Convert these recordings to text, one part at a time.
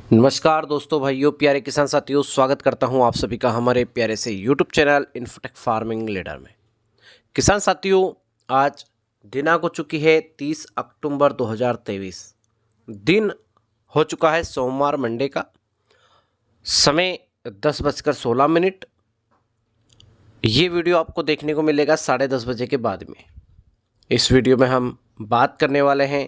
नमस्कार दोस्तों, भाइयों, प्यारे किसान साथियों, स्वागत करता हूं आप सभी का हमारे प्यारे से YouTube channel infotech farming leader में। किसान साथियों, आज दिनांक हो चुकी है 30 अक्टूबर 2023। दिन हो चुका है सोमवार मंडे का। समय 10:16। ये वीडियो आपको देखने को मिलेगा 10:30 बजे के बाद में। इस वीडियो में हम बात करने वाले हैं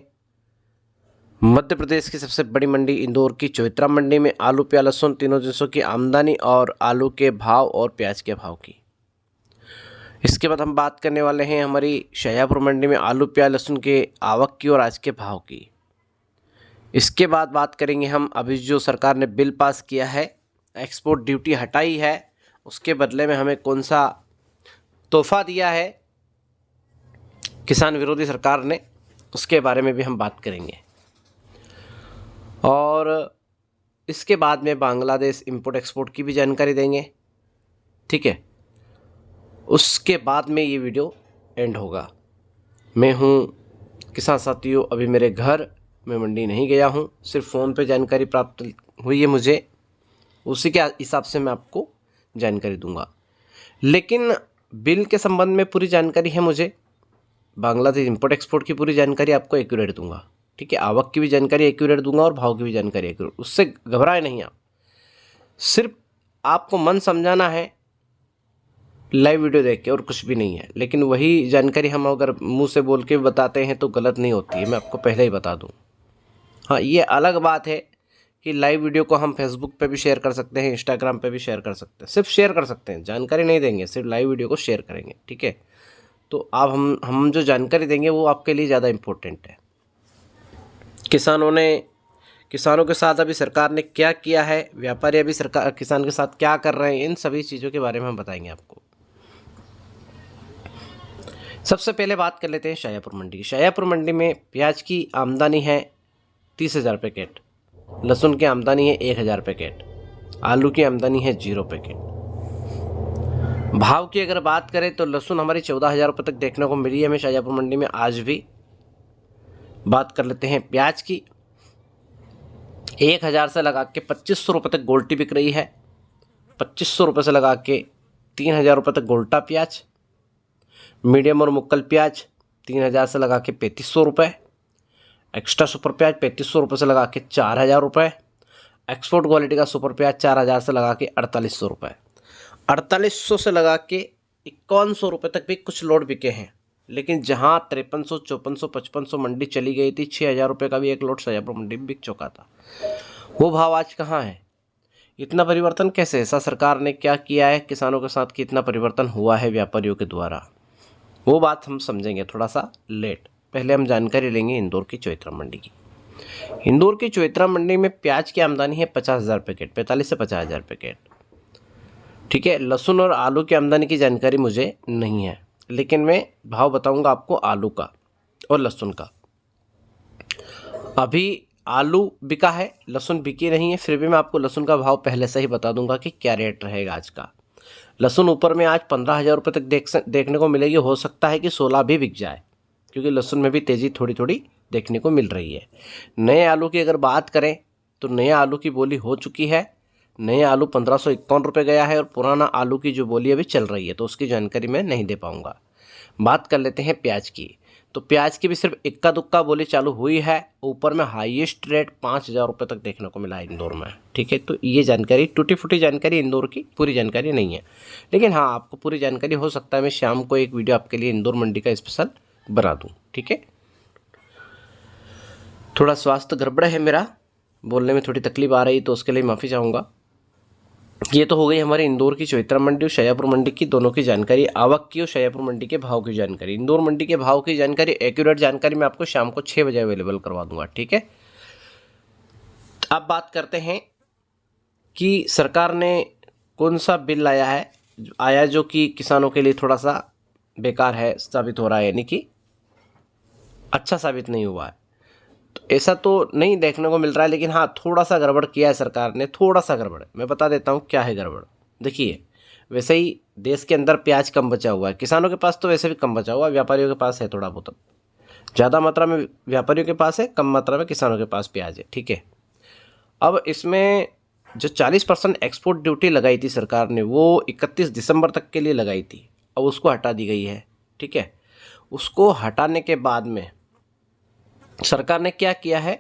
मध्य प्रदेश की सबसे बड़ी मंडी इंदौर की चौइत्रा मंडी में आलू, प्याज, लहसुन तीनों जिनसों की आमदनी और आलू के भाव और प्याज के भाव की। इसके बाद हम बात करने वाले हैं हमारी शाहजहाँपुर मंडी में आलू, प्याज, लहसुन के आवक की और आज के भाव की। इसके बाद बात करेंगे हम अभी जो सरकार ने बिल पास किया है, एक्सपोर्ट ड्यूटी हटाई है, उसके बदले में हमें कौन सा तोहफा दिया है किसान विरोधी सरकार ने, उसके बारे में भी हम बात करेंगे। और इसके बाद में बांग्लादेश इंपोर्ट एक्सपोर्ट की भी जानकारी देंगे, ठीक है। उसके बाद में ये वीडियो एंड होगा। मैं हूँ किसान साथियों, अभी मेरे घर में मंडी नहीं गया हूँ, सिर्फ फ़ोन पे जानकारी प्राप्त हुई है मुझे, उसी के हिसाब से मैं आपको जानकारी दूंगा। लेकिन बिल के संबंध में पूरी जानकारी है मुझे, बांग्लादेश इंपोर्ट एक्सपोर्ट की पूरी जानकारी आपको एक्यूरेट दूंगा, ठीक है। आवक की भी जानकारी एक्यूरेट दूंगा और भाव की भी जानकारी एक्यूरेट, उससे घबराए नहीं आप। सिर्फ आपको मन समझाना है लाइव वीडियो देख के, और कुछ भी नहीं है। लेकिन वही जानकारी हम अगर मुंह से बोल के बताते हैं तो गलत नहीं होती है, मैं आपको पहले ही बता दूं। हाँ, ये अलग बात है कि लाइव वीडियो को हम फेसबुक पे भी शेयर कर सकते हैं, इंस्टाग्राम पे भी शेयर कर सकते हैं, सिर्फ शेयर कर सकते हैं, जानकारी नहीं देंगे, सिर्फ लाइव वीडियो को शेयर करेंगे, ठीक है। तो आप हम जो जानकारी देंगे वो आपके लिए ज़्यादा इम्पोर्टेंट है। किसानों के साथ अभी सरकार ने क्या किया है, व्यापारी अभी सरकार किसान के साथ क्या कर रहे हैं, इन सभी चीज़ों के बारे में हम बताएंगे आपको। सबसे पहले बात कर लेते हैं शाहजहाँपुर मंडी की। शाहजहाँपुर मंडी में प्याज की आमदनी है 30,000 पैकेट, लहसुन की आमदनी है 1,000 पैकेट, आलू की आमदनी है 0 पैकेट। भाव की अगर बात करें तो लहसुन हमारी 14,000 रुपये तक देखने को मिली है हमें शाहजहाँपुर मंडी में आज भी। बात कर लेते हैं प्याज की, 1,000 से लगा के 2,500 रुपये तक गोल्टी बिक रही है, 2,500 रुपये से लगा के 3,000 रुपये तक गोल्टा प्याज। मीडियम और मुक्कल प्याज 3,000 से लगा के 3,500 रुपये, एक्स्ट्रा सुपर प्याज 3,500 रुपये से लगा के 4,000 रुपये, एक्सपोर्ट क्वालिटी का सुपर प्याज 4,000 से लगा के 4,800 रुपये, 4,800 से लगा के 5,100 रुपये तक भी कुछ लोड बिके हैं। लेकिन जहां 5300, 5400, 5500 मंडी चली गई थी, 6,000 रुपये का भी एक लोड शाहजहाँपुर मंडी में बिक चुका था। वो भाव आज कहाँ है? इतना परिवर्तन कैसे? ऐसा सरकार ने क्या किया है किसानों के साथ कि इतना परिवर्तन हुआ है व्यापारियों के द्वारा? वो बात हम समझेंगे थोड़ा सा लेट। पहले हम जानकारी लेंगे इंदौर की चौइत्रा मंडी की। इंदौर की चौइत्रा मंडी में प्याज की आमदनी है 50,000 पैकेट, 45 से 50,000 पैकेट, ठीक है। लहसुन और आलू की आमदनी की जानकारी मुझे नहीं है, लेकिन मैं भाव बताऊंगा आपको आलू का और लहसुन का। अभी आलू बिका है, लहसुन बिकी नहीं है, फिर भी मैं आपको लहसुन का भाव पहले से ही बता दूंगा कि क्या रेट रहेगा आज का। लहसुन ऊपर में आज 15,000 रुपये तक देखने को मिलेगी, हो सकता है कि 16 भी बिक जाए, क्योंकि लहसुन में भी तेज़ी थोड़ी थोड़ी देखने को मिल रही है। नए आलू की अगर बात करें तो नए आलू की बोली हो चुकी है, नए आलू 1,551 रुपये गया है, और पुराना आलू की जो बोली अभी चल रही है, तो उसकी जानकारी मैं नहीं दे पाऊंगा। बात कर लेते हैं प्याज की, तो प्याज की भी सिर्फ इक्का दुक्का बोली चालू हुई है। ऊपर में हाईएस्ट रेट 5,000 रुपये तक देखने को मिला है इंदौर में, ठीक है। तो ये जानकारी टूटी फूटी जानकारी, इंदौर की पूरी जानकारी नहीं है, लेकिन हाँ आपको पूरी जानकारी हो सकता है मैं शाम को एक वीडियो आपके लिए इंदौर मंडी का स्पेशल बना दूँ, ठीक है। थोड़ा स्वास्थ्य गड़बड़ है मेरा, बोलने में थोड़ी तकलीफ आ रही, तो उसके लिए माफ़ी चाहूँगा। ये तो हो गई हमारे इंदौर की चौइत्रा मंडी और शाहजहाँपुर मंडी की दोनों की जानकारी, आवक की और शाहजहाँपुर मंडी के भाव की जानकारी। इंदौर मंडी के भाव की जानकारी, एक्यूरेट जानकारी मैं आपको शाम को 6 बजे अवेलेबल करवा दूंगा, ठीक है। अब बात करते हैं कि सरकार ने कौन सा बिल आया जो कि किसानों के लिए थोड़ा सा बेकार है साबित हो रहा है, यानी कि अच्छा साबित नहीं हुआ है। ऐसा तो नहीं देखने को मिल रहा है, लेकिन हाँ थोड़ा सा गड़बड़ किया है सरकार ने, थोड़ा सा गड़बड़। मैं बता देता हूँ क्या है गड़बड़। देखिए, वैसे ही देश के अंदर प्याज कम बचा हुआ है, किसानों के पास तो वैसे भी कम बचा हुआ है, व्यापारियों के पास है थोड़ा बहुत, ज़्यादा मात्रा में व्यापारियों के पास है, कम मात्रा में किसानों के पास प्याज है, ठीक है। अब इसमें जो 40% एक्सपोर्ट ड्यूटी लगाई थी सरकार ने, वो 31 दिसंबर तक के लिए लगाई थी। अब उसको हटा दी गई है, ठीक है। उसको हटाने के बाद में सरकार ने क्या किया है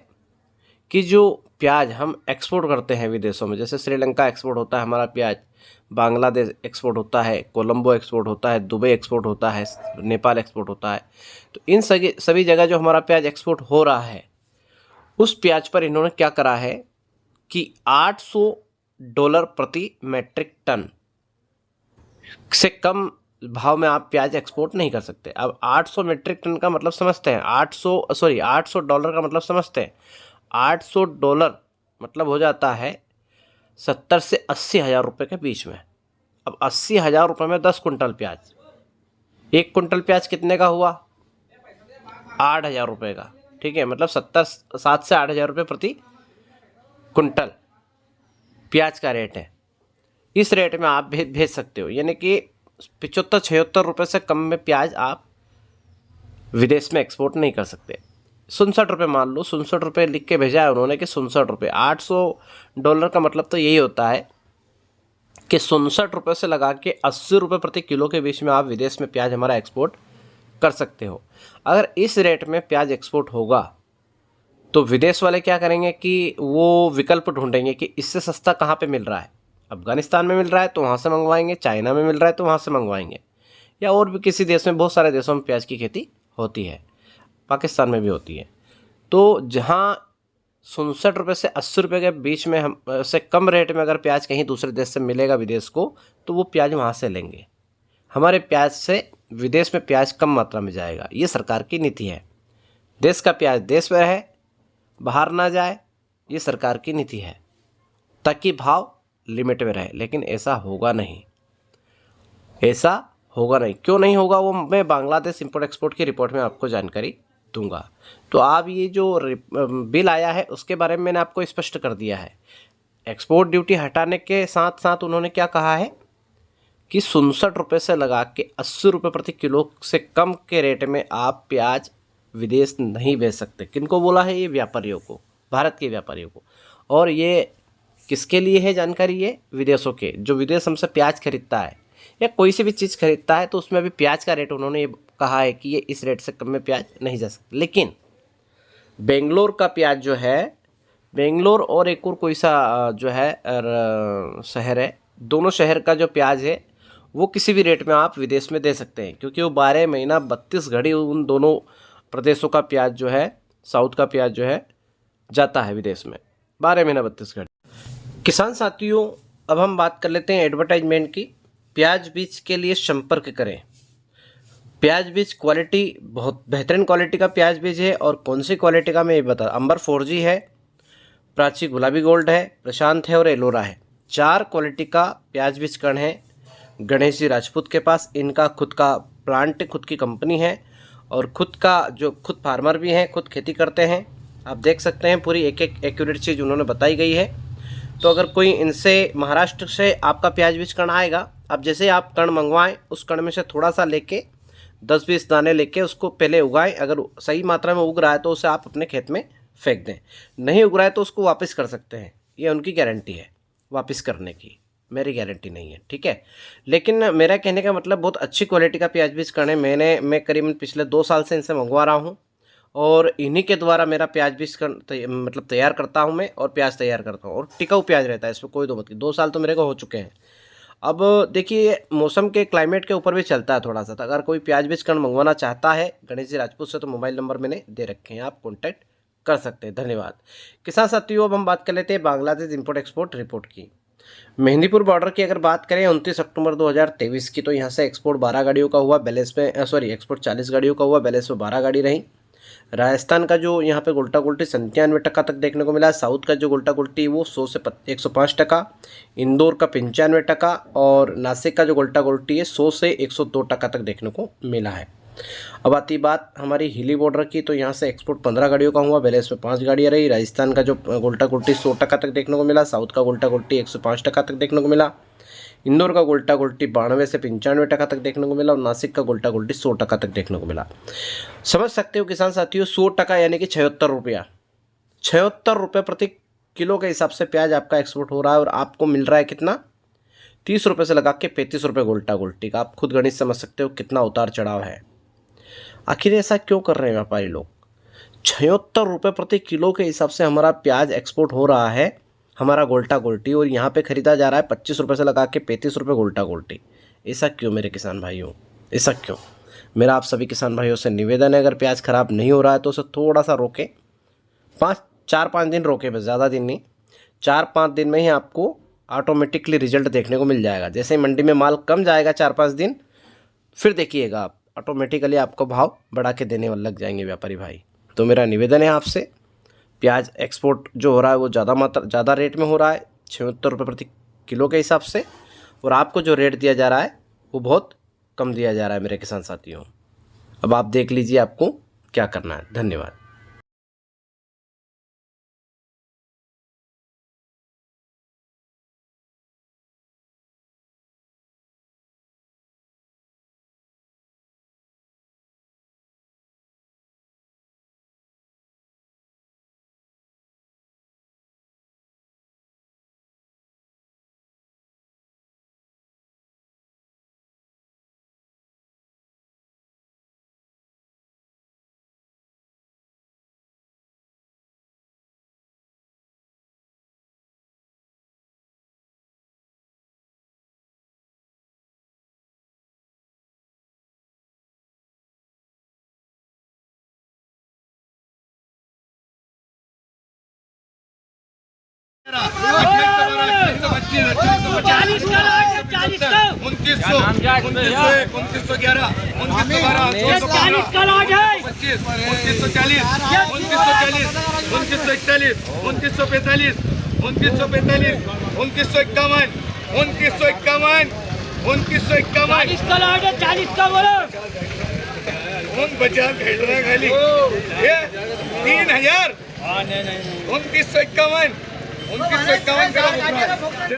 कि जो प्याज हम एक्सपोर्ट करते हैं विदेशों में, जैसे श्रीलंका एक्सपोर्ट होता है हमारा प्याज, बांग्लादेश एक्सपोर्ट होता है, कोलंबो एक्सपोर्ट होता है, दुबई एक्सपोर्ट होता है, नेपाल एक्सपोर्ट होता है, तो इन सभी जगह जो हमारा प्याज एक्सपोर्ट हो रहा है, उस प्याज पर इन्होंने क्या करा है कि $800 प्रति मैट्रिक टन से कम भाव में आप प्याज एक्सपोर्ट नहीं कर सकते। अब 800 मैट्रिक टन का मतलब समझते हैं, $800 का मतलब समझते हैं। $800 मतलब हो जाता है 70 से 80 हज़ार रुपये के बीच में। अब 80 हज़ार रुपये में 10 कुंटल प्याज, 1 कुंटल प्याज कितने का हुआ? 8 हज़ार रुपये का, ठीक है। मतलब 7 से 8 हज़ार रुपये प्रति कुंटल प्याज का रेट है। इस रेट में आप भेज सकते हो, यानी कि 75-76 रुपये से कम में प्याज आप विदेश में एक्सपोर्ट नहीं कर सकते। 67 रुपये मान लो, 67 रुपये लिख के भेजा है उन्होंने कि 67 रुपये। $800 का मतलब तो यही होता है कि 67 रुपये से लगा के 80 रुपये प्रति किलो के बीच में आप विदेश में प्याज हमारा एक्सपोर्ट कर सकते हो। अगर इस रेट में प्याज एक्सपोर्ट होगा तो विदेश वाले क्या करेंगे कि वो विकल्प ढूंढेंगे कि इससे सस्ता कहाँ पे मिल रहा है। अफगानिस्तान में मिल रहा है तो वहाँ से मंगवाएंगे, चाइना में मिल रहा है तो वहाँ से मंगवाएंगे, या और भी किसी देश में, बहुत सारे देशों में प्याज की खेती होती है, पाकिस्तान में भी होती है। तो जहाँ 67 रुपये से 80 रुपये के बीच में हम से कम रेट में अगर प्याज कहीं दूसरे देश से मिलेगा विदेश को, तो वो प्याज वहाँ से लेंगे। हमारे प्याज से विदेश में प्याज कम मात्रा में जाएगा। ये सरकार की नीति है। देश का प्याज देश में रहे, बाहर ना जाए, ये सरकार की नीति है, ताकि भाव लिमिट में रहे। लेकिन ऐसा होगा नहीं, ऐसा होगा नहीं। क्यों नहीं होगा वो मैं बांग्लादेश इंपोर्ट एक्सपोर्ट की रिपोर्ट में आपको जानकारी दूंगा। तो आप ये जो बिल आया है उसके बारे में मैंने आपको स्पष्ट कर दिया है। एक्सपोर्ट ड्यूटी हटाने के साथ साथ उन्होंने क्या कहा है कि 67 रुपये से लगा के 80 रुपये प्रति किलो से कम के रेट में आप प्याज विदेश नहीं भेज सकते। किनको बोला है? ये व्यापारियों को, भारत के व्यापारियों को। और ये किसके लिए है जानकारी? ये विदेशों के, जो विदेश हमसे प्याज खरीदता है या कोई सी भी चीज़ खरीदता है, तो उसमें अभी प्याज का रेट उन्होंने ये कहा है कि ये इस रेट से कम में प्याज नहीं जा सकता। लेकिन बेंगलोर का प्याज जो है, बेंगलोर और एक और कोई सा जो है शहर है, दोनों शहर का जो प्याज है वो किसी भी रेट में आप विदेश में दे सकते हैं, क्योंकि वो 12 महीना 32 घड़ी उन दोनों प्रदेशों का प्याज जो है, साउथ का प्याज जो है, जाता है विदेश में 12 महीना 32 घड़ी। किसान साथियों, अब हम बात कर लेते हैं एडवर्टाइजमेंट की। प्याज बीज के लिए संपर्क करें। प्याज बीज क्वालिटी बहुत बेहतरीन क्वालिटी का प्याज बीज है। और कौन सी क्वालिटी का मैं ये बता, अंबर 4G है, प्राची गुलाबी गोल्ड है, प्रशांत है और एलोरा है। 4 क्वालिटी का प्याज बीज कण है गणेश जी राजपूत के पास। इनका खुद का प्लांट, खुद की कंपनी है और खुद फार्मर भी हैं, खुद खेती करते हैं। आप देख सकते हैं पूरी एक एक एक्यूरेट चीज़ उन्होंने बताई गई है। तो अगर कोई इनसे महाराष्ट्र से आपका प्याज बीज कण आएगा, अब जैसे आप कण मंगवाएं, उस कण में से थोड़ा सा लेके 10-20 दाने लेके उसको पहले उगाएं। अगर सही मात्रा में उग रहा है तो उसे आप अपने खेत में फेंक दें, नहीं उग रहा है तो उसको वापस कर सकते हैं। ये उनकी गारंटी है वापस करने की, मेरी गारंटी नहीं है, ठीक है। लेकिन मेरा कहने का मतलब बहुत अच्छी क्वालिटी का प्याज बीज कण है। मैं करीबन पिछले 2 साल से इनसे मंगवा रहा हूँ और इन्हीं के द्वारा मेरा प्याज बीज मतलब तैयार करता हूँ मैं, और प्याज तैयार करता हूँ, और टिकाऊ प्याज रहता है, इसमें कोई दो मत की। 2 साल तो मेरे को हो चुके हैं। अब देखिए, मौसम के क्लाइमेट के ऊपर भी चलता है थोड़ा सा। तो अगर कोई प्याज बीज कण मंगवाना चाहता है गणेश जी राजपूत से, तो मोबाइल नंबर मैंने दे रखे हैं, आप कॉन्टैक्ट कर सकते हैं। धन्यवाद। किसान साथियों, अब हम बात कर लेते हैं बांग्लादेश इंपोर्ट एक्सपोर्ट रिपोर्ट की। मेहंदीपुर बॉर्डर की अगर बात करें 29 अक्टूबर 2023 की, तो यहाँ से एक्सपोर्ट 12 गाड़ियों का हुआ, बैलेंस में एक्सपोर्ट 40 गाड़ियों का हुआ, बैलेंस में 12 गाड़ी रही। राजस्थान का जो यहाँ पे उल्टा उल्टी 97% तक देखने को मिला। साउथ का जो उल्टा उल्टी वो 100 से 105%, इंदौर का 95%, और नासिक का जो उल्टा उल्टी है 100 से 102% तक देखने को मिला है। अब आती बात हमारी हिली बॉर्डर की, तो यहाँ से एक्सपोर्ट 15 गाड़ियों का हुआ, बैलेंस में 5 गाड़ियाँ रही। राजस्थान का जो उल्टा उल्टी 100% तक देखने को मिला, साउथ का उल्टा उल्टी 105% तक देखने को मिला, इंदौर का उल्टा उल्टी 92 से 95% तक देखने को मिला, और नासिक का उल्टा उल्टी 100% तक देखने को मिला। समझ सकते हो किसान साथियों, 100% यानी कि 76 रुपया, 76 रुपये प्रति किलो के हिसाब से प्याज आपका एक्सपोर्ट हो रहा है और आपको मिल रहा है कितना, 30 रुपये से लगा के 35 रुपये गोल्टा गोल्टी का। आप खुद गणित समझ सकते हो कितना उतार चढ़ाव है। आखिर ऐसा क्यों कर रहे हैं व्यापारी लोग? 76 रुपये प्रति किलो के हिसाब से हमारा प्याज एक्सपोर्ट हो रहा है, हमारा गोल्टा गोल्टी, और यहाँ पे ख़रीदा जा रहा है 25 रुपये से लगा के 35 रुपये गोल्टा गोल्टी। ऐसा क्यों मेरे किसान भाइयों, ऐसा क्यों? मेरा आप सभी किसान भाइयों से निवेदन है, अगर प्याज ख़राब नहीं हो रहा है तो उसे थोड़ा सा रोकें, 4-5 दिन रोकें, बस ज़्यादा दिन नहीं। 4-5 दिन में ही आपको ऑटोमेटिकली रिजल्ट देखने को मिल जाएगा। जैसे ही मंडी में माल कम जाएगा 4-5 दिन, फिर देखिएगा आप ऑटोमेटिकली आपको भाव बढ़ा के देने वाले लग जाएंगे व्यापारी भाई। तो मेरा निवेदन है आपसे, प्याज एक्सपोर्ट जो हो रहा है वो ज़्यादा रेट में हो रहा है, 76 रुपये प्रति किलो के हिसाब से, और आपको जो रेट दिया जा रहा है वो बहुत कम दिया जा रहा है मेरे किसान साथियों। अब आप देख लीजिए आपको क्या करना है। धन्यवाद। बचा खेल रहा खाली 3000 2951